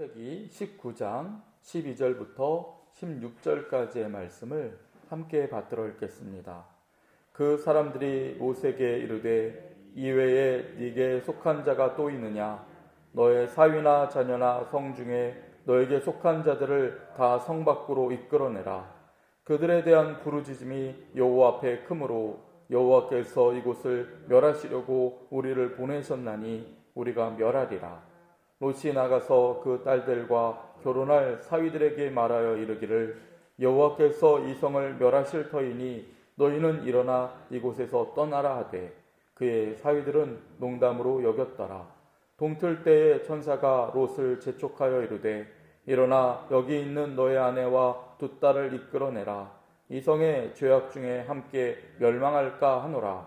창세기 19장 12절부터 16절까지의 말씀을 함께 받들어 읽겠습니다. 그 사람들이 롯에게 이르되 이외에 네게 속한 자가 또 있느냐? 너의 사위나 자녀나 성 중에 너에게 속한 자들을 다 성 밖으로 이끌어내라. 그들에 대한 부르짖음이 여호와 앞에 크므로 여호와께서 이곳을 멸하시려고 우리를 보내셨나니 우리가 멸하리라. 롯이 나가서 그 딸들과 결혼할 사위들에게 말하여 이르기를 여호와께서 이 성을 멸하실 터이니 너희는 일어나 이곳에서 떠나라 하되 그의 사위들은 농담으로 여겼더라. 동틀 때에 천사가 롯을 재촉하여 이르되 일어나 여기 있는 너의 아내와 두 딸을 이끌어내라. 이 성의 죄악 중에 함께 멸망할까 하노라.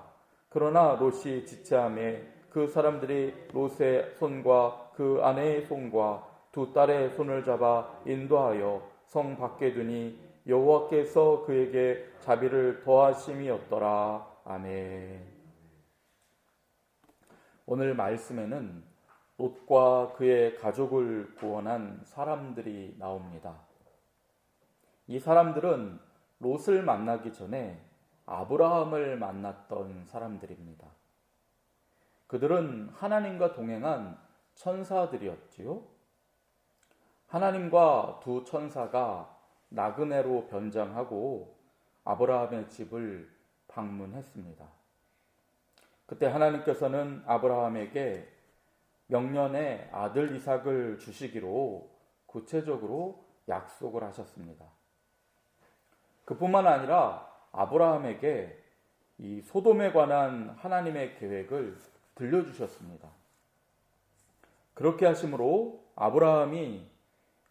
그러나 롯이 지체하매 그 사람들이 롯의 손과 그 아내의 손과 두 딸의 손을 잡아 인도하여 성 밖에 두니 여호와께서 그에게 자비를 더하심이었더라. 아멘. 오늘 말씀에는 롯과 그의 가족을 구원한 사람들이 나옵니다. 이 사람들은 롯을 만나기 전에 아브라함을 만났던 사람들입니다. 그들은 하나님과 동행한 천사들이었지요. 하나님과 두 천사가 나그네로 변장하고 아브라함의 집을 방문했습니다. 그때 하나님께서는 아브라함에게 명년에 아들 이삭을 주시기로 구체적으로 약속을 하셨습니다. 그뿐만 아니라 아브라함에게 이 소돔에 관한 하나님의 계획을 들려주셨습니다. 그렇게 하심으로 아브라함이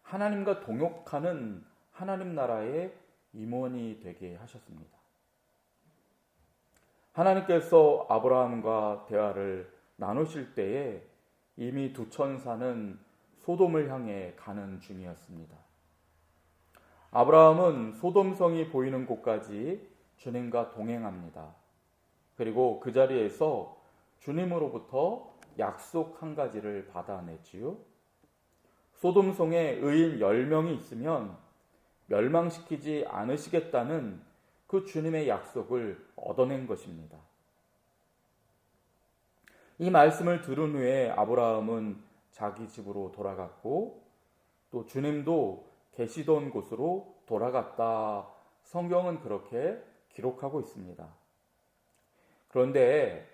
하나님과 동역하는 하나님 나라의 임원이 되게 하셨습니다. 하나님께서 아브라함과 대화를 나누실 때에 이미 두 천사는 소돔을 향해 가는 중이었습니다. 아브라함은 소돔성이 보이는 곳까지 주님과 동행합니다. 그리고 그 자리에서 주님으로부터 약속 한 가지를 받아내지요. 소돔성에 의인 10명이 있으면 멸망시키지 않으시겠다는 그 주님의 약속을 얻어낸 것입니다. 이 말씀을 들은 후에 아브라함은 자기 집으로 돌아갔고 또 주님도 계시던 곳으로 돌아갔다. 성경은 그렇게 기록하고 있습니다. 그런데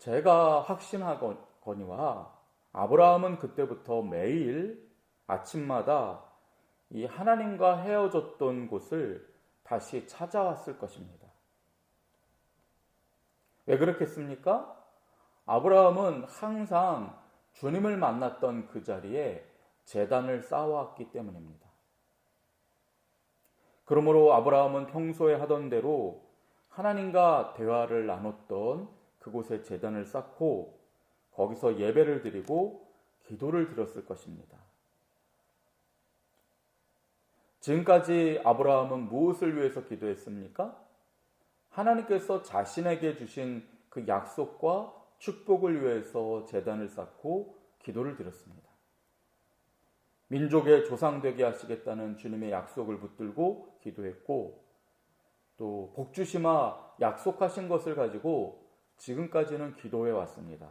제가 확신하거니와 아브라함은 그때부터 매일 아침마다 이 하나님과 헤어졌던 곳을 다시 찾아왔을 것입니다. 왜 그렇겠습니까? 아브라함은 항상 주님을 만났던 그 자리에 제단을 쌓아왔기 때문입니다. 그러므로 아브라함은 평소에 하던 대로 하나님과 대화를 나눴던 그곳에 제단을 쌓고 거기서 예배를 드리고 기도를 드렸을 것입니다. 지금까지 아브라함은 무엇을 위해서 기도했습니까? 하나님께서 자신에게 주신 그 약속과 축복을 위해서 제단을 쌓고 기도를 드렸습니다. 민족의 조상 되게 하시겠다는 주님의 약속을 붙들고 기도했고 또 복주심아 약속하신 것을 가지고 지금까지는 기도해 왔습니다.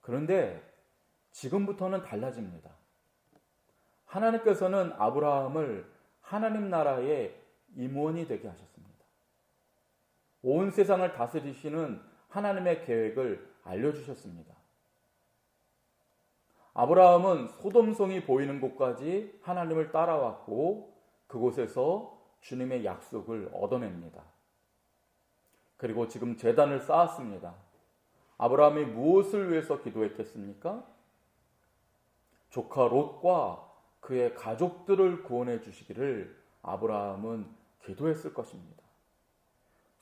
그런데 지금부터는 달라집니다. 하나님께서는 아브라함을 하나님 나라의 임원이 되게 하셨습니다. 온 세상을 다스리시는 하나님의 계획을 알려주셨습니다. 아브라함은 소돔성이 보이는 곳까지 하나님을 따라왔고 그곳에서 주님의 약속을 얻어냅니다. 그리고 지금 제단을 쌓았습니다. 아브라함이 무엇을 위해서 기도했겠습니까? 조카 롯과 그의 가족들을 구원해 주시기를 아브라함은 기도했을 것입니다.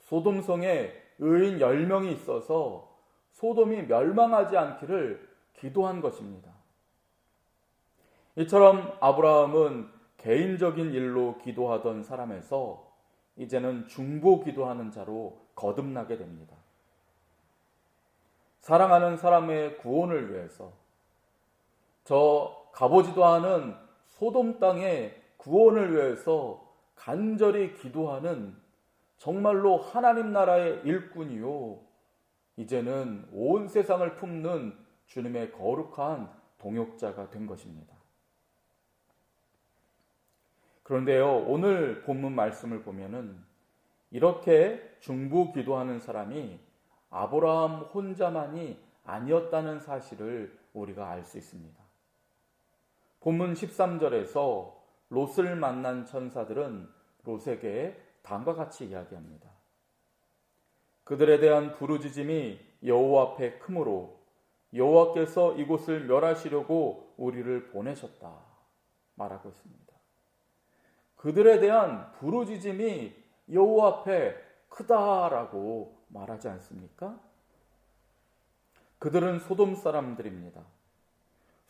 소돔성에 의인 10명이 있어서 소돔이 멸망하지 않기를 기도한 것입니다. 이처럼 아브라함은 개인적인 일로 기도하던 사람에서 이제는 중보 기도하는 자로 거듭나게 됩니다. 사랑하는 사람의 구원을 위해서 저 가보지도 않은 소돔 땅의 구원을 위해서 간절히 기도하는 정말로 하나님 나라의 일꾼이요, 이제는 온 세상을 품는 주님의 거룩한 동역자가 된 것입니다. 그런데요, 오늘 본문 말씀을 보면은 이렇게 중보 기도하는 사람이 아브라함 혼자만이 아니었다는 사실을 우리가 알 수 있습니다. 본문 13절에서 롯을 만난 천사들은 롯에게 다음과 같이 이야기합니다. 그들에 대한 부르짖음이 여호와 앞에 크므로 여호와께서 이곳을 멸하시려고 우리를 보내셨다 말하고 있습니다. 그들에 대한 부르짖음이 여호와 앞에 크다라고 말하지 않습니까? 그들은 소돔 사람들입니다.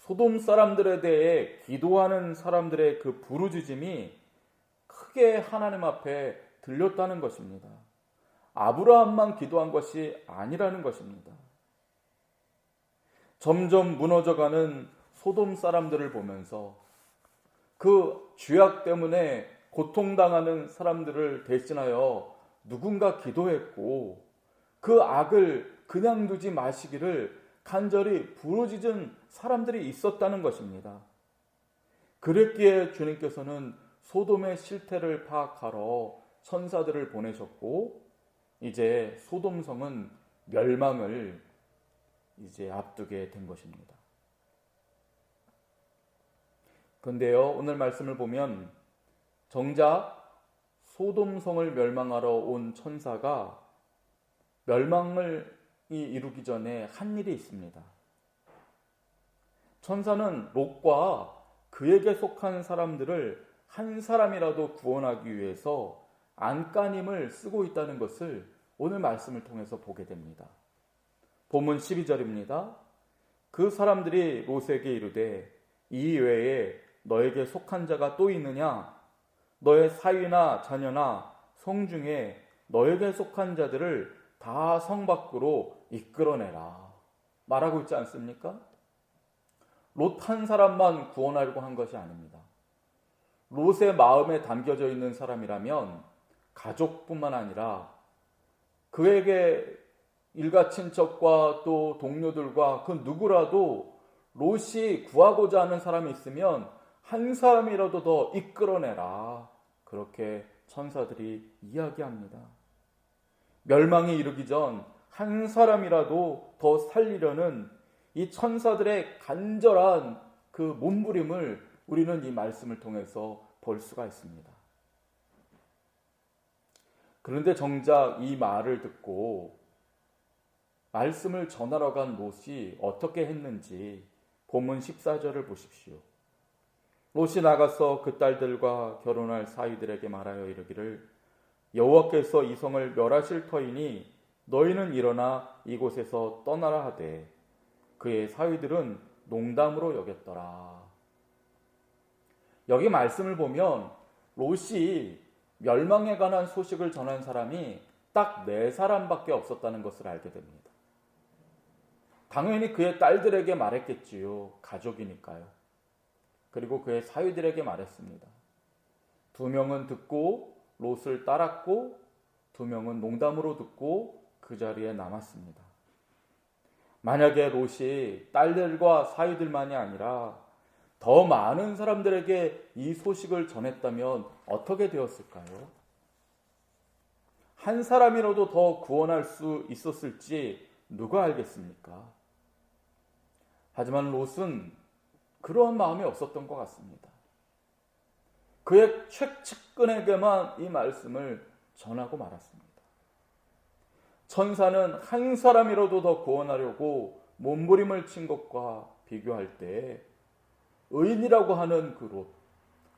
소돔 사람들에 대해 기도하는 사람들의 그 부르짖음이 크게 하나님 앞에 들렸다는 것입니다. 아브라함만 기도한 것이 아니라는 것입니다. 점점 무너져가는 소돔 사람들을 보면서 그 죄악 때문에 고통당하는 사람들을 대신하여 누군가 기도했고, 그 악을 그냥 두지 마시기를 간절히 부르짖은 사람들이 있었다는 것입니다. 그랬기에 주님께서는 소돔의 실태를 파악하러 천사들을 보내셨고, 이제 소돔성은 멸망을 이제 앞두게 된 것입니다. 그런데요, 오늘 말씀을 보면 정작 소돔성을 멸망하러 온 천사가 멸망을 이루기 전에 한 일이 있습니다. 천사는 롯과 그에게 속한 사람들을 한 사람이라도 구원하기 위해서 안간힘을 쓰고 있다는 것을 오늘 말씀을 통해서 보게 됩니다. 본문 12절입니다. 그 사람들이 롯에게 이르되 이 외에 너에게 속한 자가 또 있느냐? 너의 사위나 자녀나 성 중에 너에게 속한 자들을 다 성 밖으로 이끌어내라 말하고 있지 않습니까? 롯 한 사람만 구원하려고 한 것이 아닙니다. 롯의 마음에 담겨져 있는 사람이라면 가족뿐만 아니라 그에게 일가 친척과 또 동료들과 그 누구라도 롯이 구하고자 하는 사람이 있으면 한 사람이라도 더 이끌어내라, 그렇게 천사들이 이야기합니다. 멸망이 이르기 전 한 사람이라도 더 살리려는 이 천사들의 간절한 그 몸부림을 우리는 이 말씀을 통해서 볼 수가 있습니다. 그런데 정작 이 말을 듣고 말씀을 전하러 간 롯이 어떻게 했는지 본문 14절을 보십시오. 롯이 나가서 그 딸들과 결혼할 사위들에게 말하여 이르기를 여호와께서 이 성을 멸하실 터이니 너희는 일어나 이곳에서 떠나라 하되 그의 사위들은 농담으로 여겼더라. 여기 말씀을 보면 롯이 멸망에 관한 소식을 전한 사람이 딱 4사람밖에 없었다는 것을 알게 됩니다. 당연히 그의 딸들에게 말했겠지요. 가족이니까요. 그리고 그의 사위들에게 말했습니다. 2명은 듣고 롯을 따랐고 2명은 농담으로 듣고 그 자리에 남았습니다. 만약에 롯이 딸들과 사위들만이 아니라 더 많은 사람들에게 이 소식을 전했다면 어떻게 되었을까요? 한 사람이라도 더 구원할 수 있었을지 누가 알겠습니까? 하지만 롯은 그런 마음이 없었던 것 같습니다. 그의 최측근에게만 이 말씀을 전하고 말았습니다. 천사는 한 사람이라도 더 구원하려고 몸부림을 친 것과 비교할 때 의인이라고 하는 그 롯,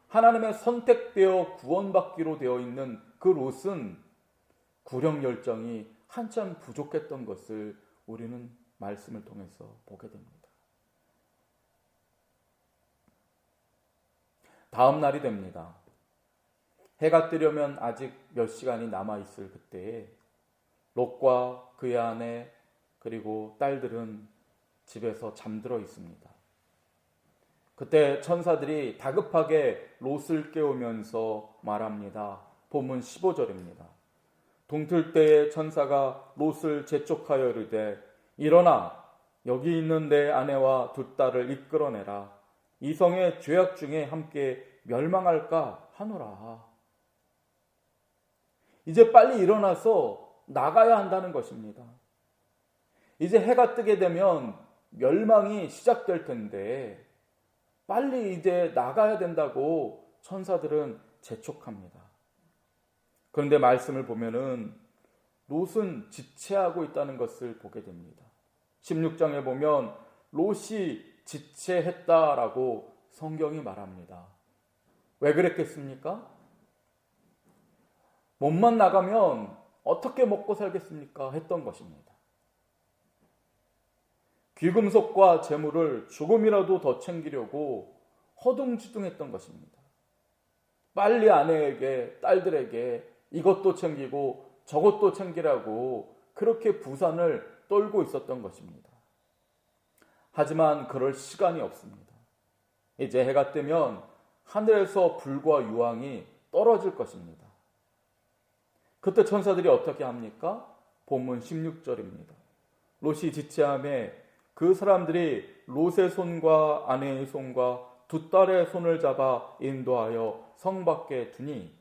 하나님의 선택되어 구원받기로 되어 있는 그 롯은 구력 열정이 한참 부족했던 것을 우리는 말씀을 통해서 보게 됩니다. 다음 날이 됩니다. 해가 뜨려면 아직 몇 시간이 남아있을 그때에 롯과 그의 아내 그리고 딸들은 집에서 잠들어 있습니다. 그때 천사들이 다급하게 롯을 깨우면서 말합니다. 본문 15절입니다. 동틀 때에 천사가 롯을 재촉하여 이르되 일어나 여기 있는 내 아내와 두 딸을 이끌어내라. 이 성의 죄악 중에 함께 멸망할까 하노라. 이제 빨리 일어나서 나가야 한다는 것입니다. 이제 해가 뜨게 되면 멸망이 시작될 텐데 빨리 이제 나가야 된다고 천사들은 재촉합니다. 그런데 말씀을 보면은 롯은 지체하고 있다는 것을 보게 됩니다. 16장에 보면 롯이 지체했다라고 성경이 말합니다. 왜 그랬겠습니까? 몸만 나가면 어떻게 먹고 살겠습니까? 했던 것입니다. 귀금속과 재물을 조금이라도 더 챙기려고 허둥지둥했던 것입니다. 빨리 아내에게, 딸들에게 이것도 챙기고 저것도 챙기라고 그렇게 부산을 떨고 있었던 것입니다. 하지만 그럴 시간이 없습니다. 이제 해가 뜨면 하늘에서 불과 유황이 떨어질 것입니다. 그때 천사들이 어떻게 합니까? 본문 16절입니다. 롯이 지체함에 그 사람들이 롯의 손과 아내의 손과 두 딸의 손을 잡아 인도하여 성 밖에 두니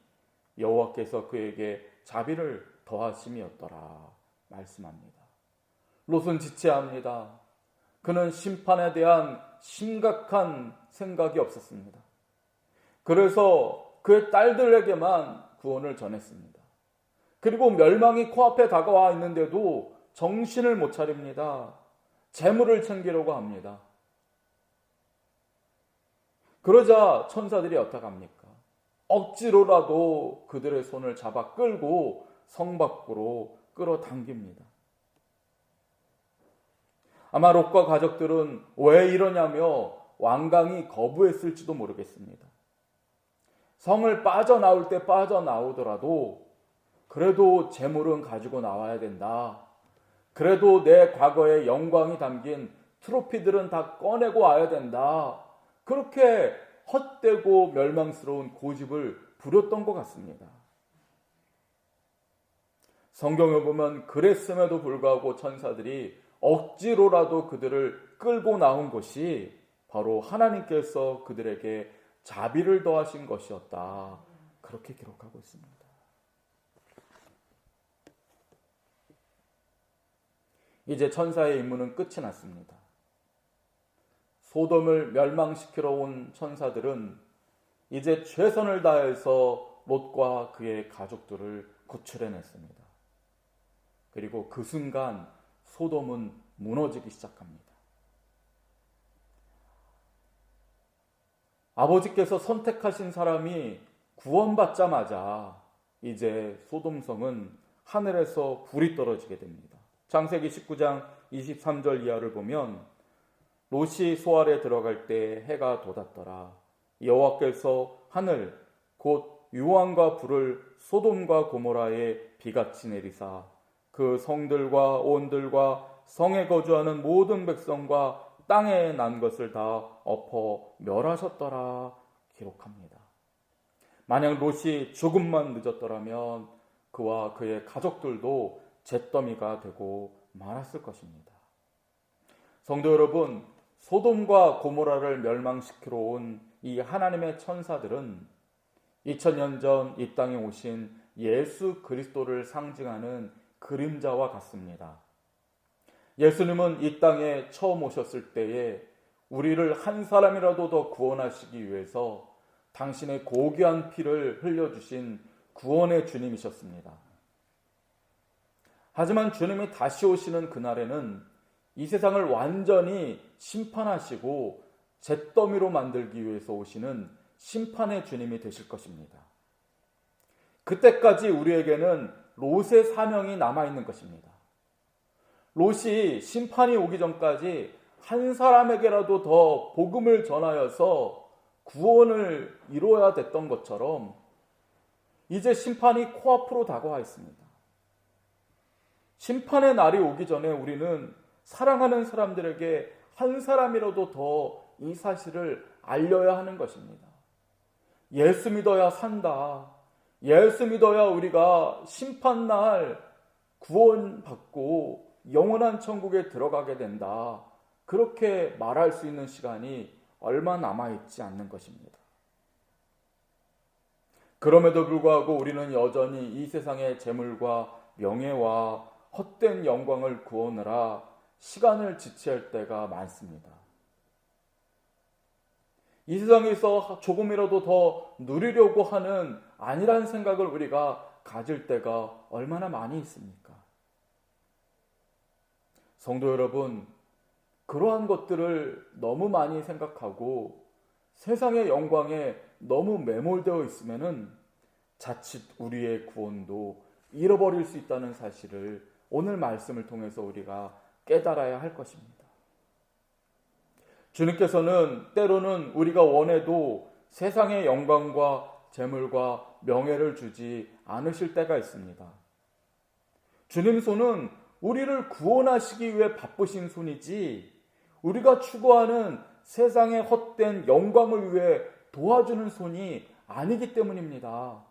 여호와께서 그에게 자비를 더하심이었더라 말씀합니다. 롯은 지체합니다. 그는 심판에 대한 심각한 생각이 없었습니다. 그래서 그의 딸들에게만 구원을 전했습니다. 그리고 멸망이 코앞에 다가와 있는데도 정신을 못 차립니다. 재물을 챙기려고 합니다. 그러자 천사들이 어떡합니까? 억지로라도 그들의 손을 잡아 끌고 성 밖으로 끌어당깁니다. 아마 롯과 가족들은 왜 이러냐며 완강히 거부했을지도 모르겠습니다. 성을 빠져나올 때 빠져나오더라도 그래도 재물은 가지고 나와야 된다. 그래도 내 과거의 영광이 담긴 트로피들은 다 꺼내고 와야 된다. 그렇게 헛되고 멸망스러운 고집을 부렸던 것 같습니다. 성경을 보면 그랬음에도 불구하고 천사들이 억지로라도 그들을 끌고 나온 것이 바로 하나님께서 그들에게 자비를 더하신 것이었다. 그렇게 기록하고 있습니다. 이제 천사의 임무는 끝이 났습니다. 소돔을 멸망시키러 온 천사들은 이제 최선을 다해서 롯과 그의 가족들을 구출해냈습니다. 그리고 그 순간 소돔은 무너지기 시작합니다. 아버지께서 선택하신 사람이 구원받자마자 이제 소돔성은 하늘에서 불이 떨어지게 됩니다. 창세기 19장 23절 이하를 보면 롯이 소알에 들어갈 때 해가 돋았더라. 여호와께서 하늘 곧 유황과 불을 소돔과 고모라에 비같이 내리사 그 성들과 온들과 성에 거주하는 모든 백성과 땅에 난 것을 다 엎어 멸하셨더라 기록합니다. 만약 롯이 조금만 늦었더라면 그와 그의 가족들도 잿더미가 되고 말았을 것입니다. 성도 여러분, 소돔과 고모라를 멸망시키러 온 이 하나님의 천사들은 2000년 전 이 땅에 오신 예수 그리스도를 상징하는 그림자와 같습니다. 예수님은 이 땅에 처음 오셨을 때에 우리를 한 사람이라도 더 구원하시기 위해서 당신의 고귀한 피를 흘려주신 구원의 주님이셨습니다. 하지만 주님이 다시 오시는 그날에는 이 세상을 완전히 심판하시고 잿더미로 만들기 위해서 오시는 심판의 주님이 되실 것입니다. 그때까지 우리에게는 롯의 사명이 남아있는 것입니다. 롯이 심판이 오기 전까지 한 사람에게라도 더 복음을 전하여서 구원을 이루어야 됐던 것처럼 이제 심판이 코앞으로 다가와 있습니다. 심판의 날이 오기 전에 우리는 사랑하는 사람들에게 한 사람이라도 더 이 사실을 알려야 하는 것입니다. 예수 믿어야 산다. 예수 믿어야 우리가 심판날 구원받고 영원한 천국에 들어가게 된다. 그렇게 말할 수 있는 시간이 얼마 남아있지 않는 것입니다. 그럼에도 불구하고 우리는 여전히 이 세상의 재물과 명예와 헛된 영광을 구하느라 시간을 지체할 때가 많습니다. 이 세상에서 조금이라도 더 누리려고 하는 안일한 생각을 우리가 가질 때가 얼마나 많이 있습니까? 성도 여러분, 그러한 것들을 너무 많이 생각하고 세상의 영광에 너무 매몰되어 있으면은 자칫 우리의 구원도 잃어버릴 수 있다는 사실을 오늘 말씀을 통해서 우리가 깨달아야 할 것입니다. 주님께서는 때로는 우리가 원해도 세상의 영광과 재물과 명예를 주지 않으실 때가 있습니다. 주님 손은 우리를 구원하시기 위해 바쁘신 손이지 우리가 추구하는 세상의 헛된 영광을 위해 도와주는 손이 아니기 때문입니다.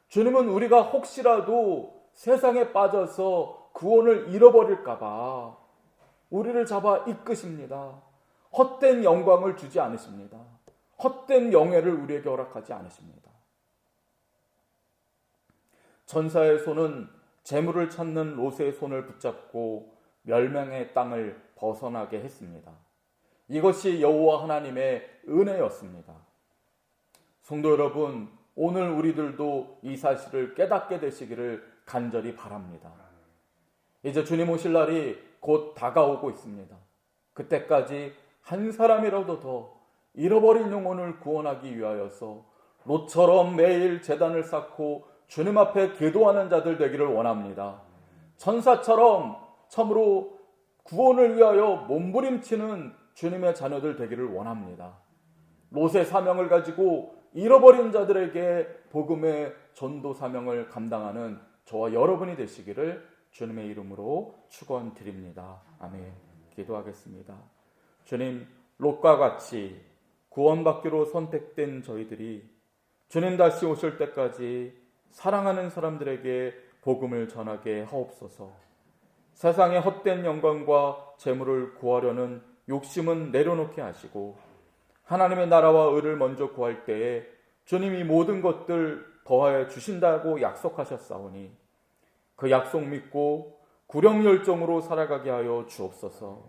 주님은 우리가 혹시라도 세상에 빠져서 구원을 잃어버릴까 봐 우리를 잡아 이끄십니다. 헛된 영광을 주지 않으십니다. 헛된 영예를 우리에게 허락하지 않으십니다. 천사의 손은 재물을 찾는 롯의 손을 붙잡고 멸망의 땅을 벗어나게 했습니다. 이것이 여호와 하나님의 은혜였습니다. 성도 여러분, 오늘 우리들도 이 사실을 깨닫게 되시기를 간절히 바랍니다. 이제 주님 오실 날이 곧 다가오고 있습니다. 그때까지 한 사람이라도 더 잃어버린 영혼을 구원하기 위하여서 롯처럼 매일 제단을 쌓고 주님 앞에 기도하는 자들 되기를 원합니다. 천사처럼 참으로 구원을 위하여 몸부림치는 주님의 자녀들 되기를 원합니다. 롯의 사명을 가지고 잃어버린 자들에게 복음의 전도 사명을 감당하는 저와 여러분이 되시기를 주님의 이름으로 축원드립니다. 아멘. 기도하겠습니다. 주님, 롯과 같이 구원받기로 선택된 저희들이 주님 다시 오실 때까지 사랑하는 사람들에게 복음을 전하게 하옵소서. 세상의 헛된 영광과 재물을 구하려는 욕심은 내려놓게 하시고 하나님의 나라와 의를 먼저 구할 때에 주님이 모든 것들 더하여 주신다고 약속하셨사오니 그 약속 믿고 구령열정으로 살아가게 하여 주옵소서.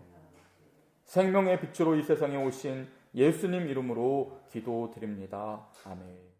생명의 빛으로 이 세상에 오신 예수님 이름으로 기도드립니다. 아멘.